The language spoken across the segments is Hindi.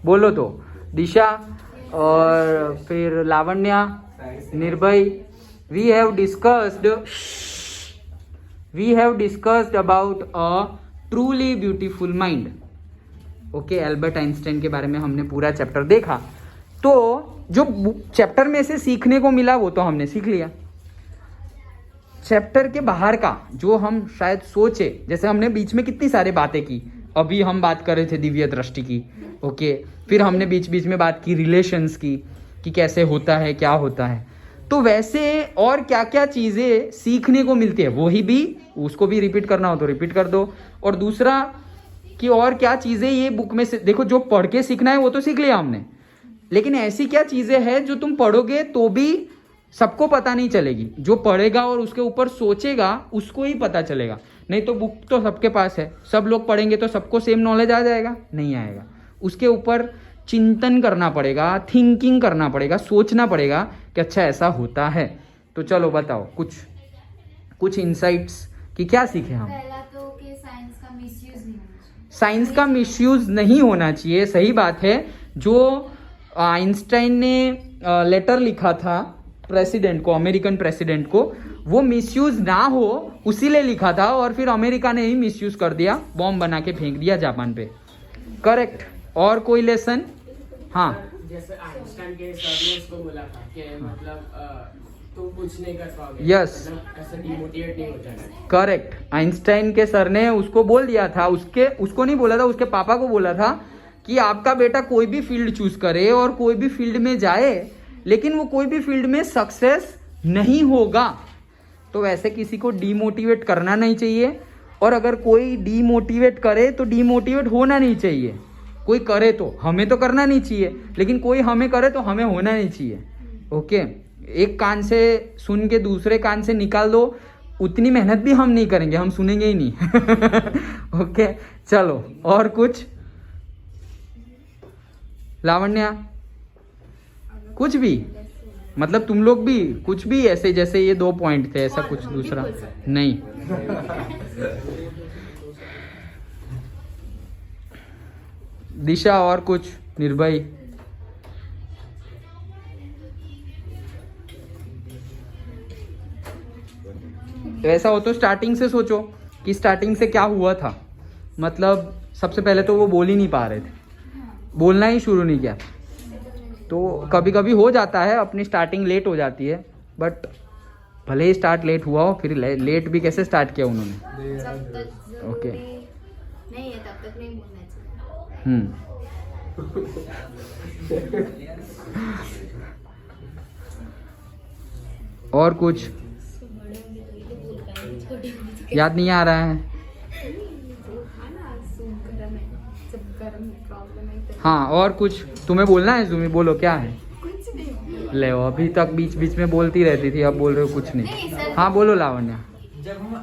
बोलो तो दिशा और फिर Lavanya, Nirbhay, we have discussed about a truly beautiful mind. Okay, Albert Einstein के बारे में हमने पूरा चैप्टर देखा। तो जो चैप्टर में से सीखने को मिला वो तो हमने सीख लिया। चैप्टर के बाहर का जो हम शायद सोचे, जैसे हमने बीच में कितनी सारी बातें की, अभी हम बात कर रहे थे दिव्य दृष्टि की। ओके, फिर हमने बीच बीच में बात की रिलेशंस की, कि कैसे होता है, क्या होता है। तो वैसे और क्या क्या चीज़ें सीखने को मिलती है, वही भी उसको भी रिपीट करना हो तो रिपीट कर दो। और दूसरा कि और क्या चीज़ें ये बुक में से देखो, जो पढ़ के सीखना है वो तो सीख लिया हमने, लेकिन ऐसी क्या चीज़ें हैं जो तुम पढ़ोगे तो भी सबको पता नहीं चलेगी। जो पढ़ेगा और उसके ऊपर सोचेगा उसको ही पता चलेगा। नहीं तो बुक तो सबके पास है, सब लोग पढ़ेंगे तो सबको सेम नॉलेज आ जाएगा? नहीं आएगा। उसके ऊपर चिंतन करना पड़ेगा, थिंकिंग करना पड़ेगा, सोचना पड़ेगा कि अच्छा ऐसा होता है। तो चलो बताओ कुछ इंसाइट्स कि क्या सीखे हम। पहला तो कि साइंस का मिसयूज नहीं होना चाहिए। साइंस का मिसयूज नहीं होना चाहिए, सही बात है। जो आइंस्टाइन ने लेटर लिखा था प्रेसिडेंट को, अमेरिकन प्रेसिडेंट को, वो मिसयूज ना हो उसीलिए लिखा था, और फिर अमेरिका ने ही मिसयूज कर दिया, बॉम्ब बना के फेंक दिया जापान पे। करेक्ट। और कोई लेसन? हाँ, जैसे आइंस्टाइन के सर ने उसको बोला था कि मतलब तुम कुछ नहीं कर पाओगे। Yes. मतलब ऐसे डिमोटिवेट नहीं हो जाना। करेक्ट। आइंस्टाइन के सर ने उसको बोल दिया था, उसको नहीं बोला था, उसके पापा को बोला था कि आपका बेटा कोई भी फील्ड चूज करे और कोई भी फील्ड में जाए, लेकिन वो कोई भी फील्ड में सक्सेस नहीं होगा। तो वैसे किसी को डीमोटिवेट करना नहीं चाहिए, और अगर कोई डीमोटिवेट करे तो डीमोटिवेट होना नहीं चाहिए। कोई करे तो हमें तो करना नहीं चाहिए, लेकिन कोई हमें करे तो हमें होना नहीं चाहिए। ओके, एक कान से सुन के दूसरे कान से निकाल दो, उतनी मेहनत भी हम नहीं करेंगे, हम सुनेंगे ही नहीं। ओके, चलो और कुछ। लावण्या, कुछ भी मतलब तुम लोग भी कुछ भी ऐसे, जैसे ये 2 पॉइंट थे, ऐसा कुछ दूसरा नहीं। दिशा और कुछ? निर्भय? ऐसा हो तो स्टार्टिंग से सोचो कि स्टार्टिंग से क्या हुआ था। मतलब सबसे पहले तो वो बोल ही नहीं पा रहे थे, बोलना ही शुरू नहीं किया। तो कभी कभी हो जाता है, अपनी स्टार्टिंग लेट हो जाती है, बट भले ही स्टार्ट लेट हुआ हो, फिर लेट भी कैसे स्टार्ट किया उन्होंने। जब तक ओके। नहीं है तब तक नहीं बोलना चाहिए। और कुछ याद नहीं आ रहा है? हाँ, और कुछ तुम्हें बोलना है? तुम्हें बोलो, क्या है? ले अभी तक बीच बीच में बोलती रहती थी, अब बोल रहे हो कुछ नहीं। हाँ बोलो लावण्या। जब हम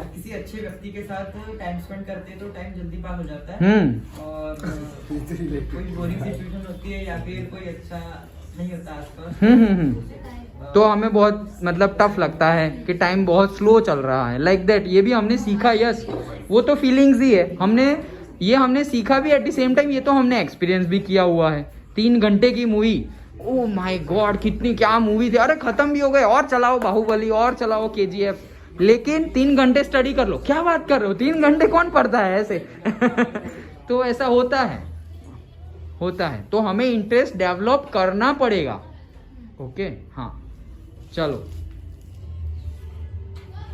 किसी अच्छे व्यक्ति के साथ टाइम स्पेंड करते हैं तो टाइम जल्दी पास हो जाता है। और कोई बोरिंग सिचुएशन होती है या फिर कोई अच्छा नहीं होता आसपास, तो हमें बहुत मतलब टफ लगता है कि टाइम बहुत स्लो चल रहा है, लाइक दैट। ये भी हमने सीखा, यस, वो तो फीलिंग्स ही है। हमने सीखा भी, एट द सेम टाइम ये तो हमने एक्सपीरियंस भी किया हुआ है। 3 घंटे की मूवी, ओह माय गॉड, कितनी क्या मूवी थी। अरे खत्म भी हो गए, और चलाओ बाहुबली, और चलाओ KGF, लेकिन 3 घंटे स्टडी कर लो। क्या बात कर रहे हो, 3 घंटे कौन पढ़ता है ऐसे? तो ऐसा होता है। तो हमें इंटरेस्ट डेवलप करना पड़ेगा। ओके, हाँ चलो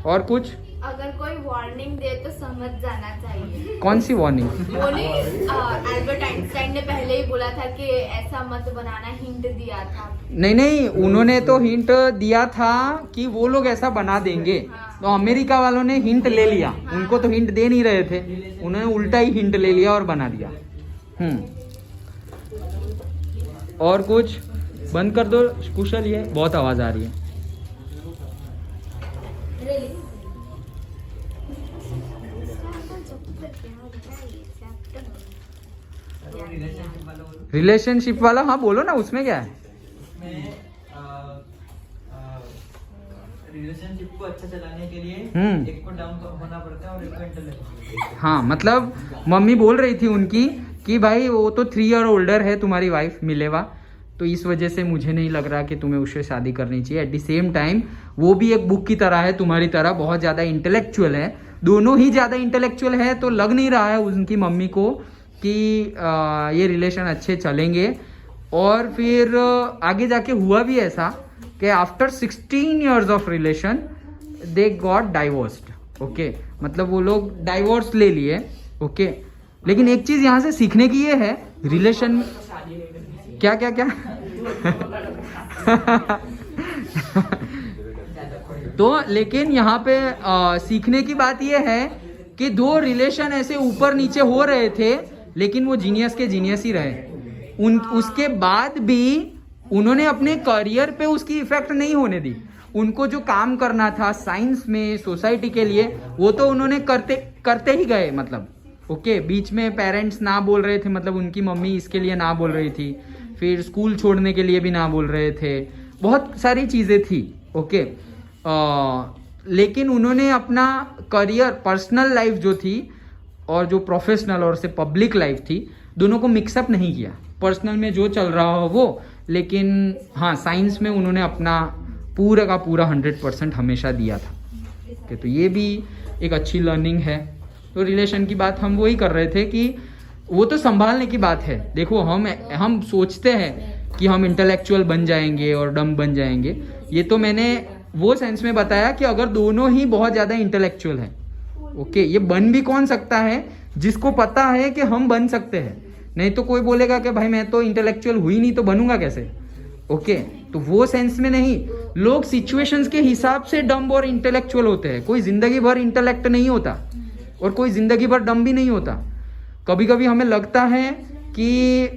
और कुछ? अगर कोई वार्निंग दे तो समझ जाना चाहिए। कौन सी वार्निंग? एल्बर्ट आइंस्टाइन ने पहले ही बोला था कि ऐसा मत बनाना, हिंट दिया था। नहीं, उन्होंने तो हिंट दिया था कि वो लोग ऐसा बना देंगे। तो अमेरिका वालों ने हिंट ले लिया, उनको तो हिंट दे नहीं रहे थे, उन्होंने उल्टा ही हिंट ले लिया और बना दिया। और कुछ? बंद कर दो कुशल, ये बहुत आवाज आ रही है। रिलेशनशिप वाला, हाँ बोलो ना, उसमें क्या है? उसमें रिलेशनशिप को अच्छा चलाने के लिए एक को डाउन होना पड़ता है और एक को इंटर। हाँ, मतलब मम्मी बोल रही थी उनकी कि भाई वो तो 3 ईयर ओल्डर है तुम्हारी वाइफ मिलेवा, तो इस वजह से मुझे नहीं लग रहा कि तुम्हें उससे शादी करनी चाहिए। एट द सेम टाइम वो भी एक बुक की तरह है तुम्हारी तरह, बहुत ज़्यादा इंटेलेक्चुअल है, दोनों ही ज़्यादा इंटेलेक्चुअल है, तो लग नहीं रहा है उनकी मम्मी को कि ये रिलेशन अच्छे चलेंगे। और फिर आगे जाके हुआ भी ऐसा कि after 16 years of relation they got divorced. Okay, मतलब वो लोग डाइवोर्स ले लिए। ओके, लेकिन एक चीज़ यहाँ से सीखने की ये है रिलेशन क्या क्या क्या तो लेकिन यहाँ पे सीखने की बात ये है कि 2 रिलेशन ऐसे ऊपर नीचे हो रहे थे, लेकिन वो जीनियस के जीनियस ही रहे। उसके बाद भी उन्होंने अपने करियर पे उसकी इफेक्ट नहीं होने दी। उनको जो काम करना था साइंस में, सोसाइटी के लिए, वो तो उन्होंने करते ही गए। मतलब ओके, बीच में पेरेंट्स ना बोल रहे थे, मतलब उनकी मम्मी इसके लिए ना बोल रही थी, फिर स्कूल छोड़ने के लिए भी ना बोल रहे थे, बहुत सारी चीज़ें थी। ओके, लेकिन उन्होंने अपना करियर, पर्सनल लाइफ जो थी और जो प्रोफेशनल और से पब्लिक लाइफ थी, दोनों को मिक्सअप नहीं किया। पर्सनल में जो चल रहा हो वो, लेकिन हाँ साइंस में उन्होंने अपना पूरा का पूरा 100% हमेशा दिया था। ओके, तो ये भी एक अच्छी लर्निंग है। तो रिलेशन की बात हम वही कर रहे थे कि वो तो संभालने की बात है। देखो हम सोचते हैं कि हम इंटेलेक्चुअल बन जाएंगे और डम बन जाएंगे, ये तो मैंने वो सेंस में बताया कि अगर दोनों ही बहुत ज़्यादा इंटेलेक्चुअल हैं। ओके, ये बन भी कौन सकता है जिसको पता है कि हम बन सकते हैं, नहीं तो कोई बोलेगा कि भाई मैं तो इंटेलेक्चुअल हुई नहीं तो बनूंगा कैसे। ओके, तो वो सेंस में नहीं, लोग सिचुएशंस के हिसाब से डम्ब और इंटेलेक्चुअल होते हैं। कोई जिंदगी भर इंटेलेक्ट नहीं होता और कोई जिंदगी भर डम्ब भी नहीं होता। कभी कभी हमें लगता है कि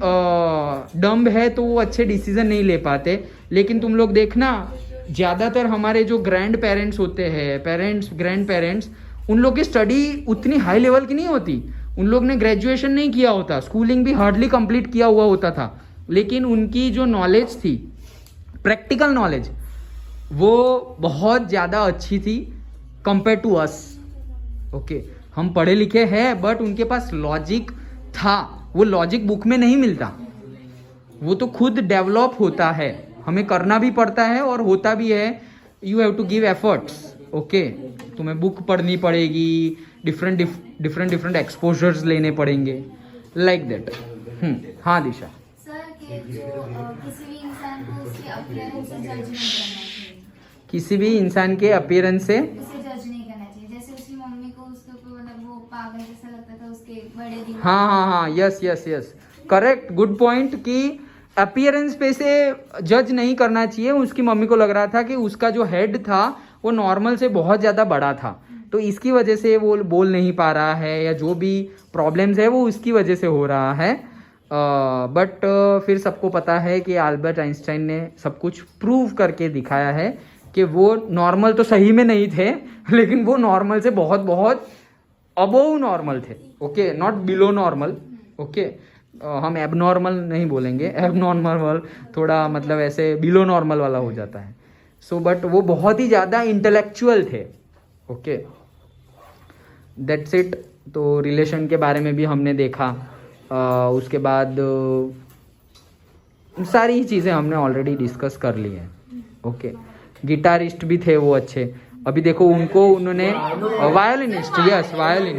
डम्ब है तो वो अच्छे डिसीजन नहीं ले पाते, लेकिन तुम लोग देखना ज़्यादातर हमारे जो ग्रैंड पेरेंट्स होते हैं, पेरेंट्स, ग्रैंड पेरेंट्स, उन लोग की स्टडी उतनी हाई लेवल की नहीं होती। उन लोग ने ग्रेजुएशन नहीं किया होता, स्कूलिंग भी हार्डली कंप्लीट किया हुआ होता था, लेकिन उनकी जो नॉलेज थी, प्रैक्टिकल नॉलेज, वो बहुत ज़्यादा अच्छी थी कंपेयर टू अस। ओके, हम पढ़े लिखे हैं बट उनके पास लॉजिक था, वो लॉजिक बुक में नहीं मिलता, वो तो खुद डेवलप होता है, हमें करना भी पड़ता है और होता भी है। You have to give efforts. Okay, तुम्हें बुक पढ़नी पड़ेगी, डिफरेंट एक्सपोजर्स लेने पड़ेंगे, लाइक दैट। हाँ दिशा। सर कि जो किसी भी इंसान को उसके अपीयरेंस से जज नहीं करना चाहिए, किसी भी इंसान के अपीयरेंस से उसे जज नहीं करना चाहिए। जैसे उसकी मम्मी को उसके ऊपर मतलब वो पागल जैसा लगता था, उसके बड़े दिमाग। हाँ, यस, करेक्ट, गुड पॉइंट कि अपीयरेंस पे से जज नहीं करना चाहिए। उसकी मम्मी को लग रहा था कि उसका जो हेड था वो नॉर्मल से बहुत ज़्यादा बड़ा था, तो इसकी वजह से वो बोल नहीं पा रहा है, या जो भी प्रॉब्लम्स है वो उसकी वजह से हो रहा है। बट फिर सबको पता है कि अल्बर्ट आइंस्टाइन ने सब कुछ प्रूव करके दिखाया है कि वो नॉर्मल तो सही में नहीं थे, लेकिन वो नॉर्मल से बहुत बहुत अबोव नॉर्मल थे। Okay, not below normal. Okay, हम एबनॉर्मल नहीं बोलेंगे, एबनॉर्मल थोड़ा मतलब ऐसे बिलो नॉर्मल वाला हो जाता है। सो बट वो बहुत ही ज़्यादा इंटेलेक्चुअल थे। Okay, that's it. तो रिलेशन के बारे में भी हमने देखा। उसके बाद सारी चीज़ें हमने ऑलरेडी डिस्कस कर ली हैं। ओके, गिटारिस्ट भी थे वो अच्छे। अभी देखो उनको उन्होंने वायोलिनिस्ट, यस वायोलिन,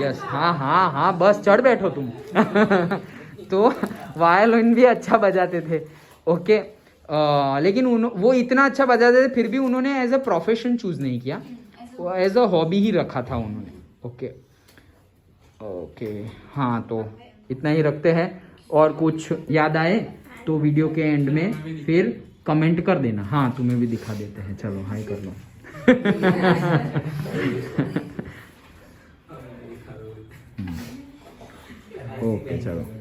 यस, हाँ, बस चढ़ बैठो तुम तो वायोलिन भी अच्छा बजाते थे। ओके, लेकिन वो इतना अच्छा बजाते थे फिर भी उन्होंने एज अ प्रोफेशन चूज नहीं किया, वो एज अ हॉबी ही रखा था उन्होंने। ओके, हाँ, तो इतना ही रखते हैं। और कुछ याद आए तो वीडियो के एंड में फिर कमेंट कर देना। हाँ, तुम्हें भी दिखा देते हैं, चलो हाय कर लो ओके, चलो।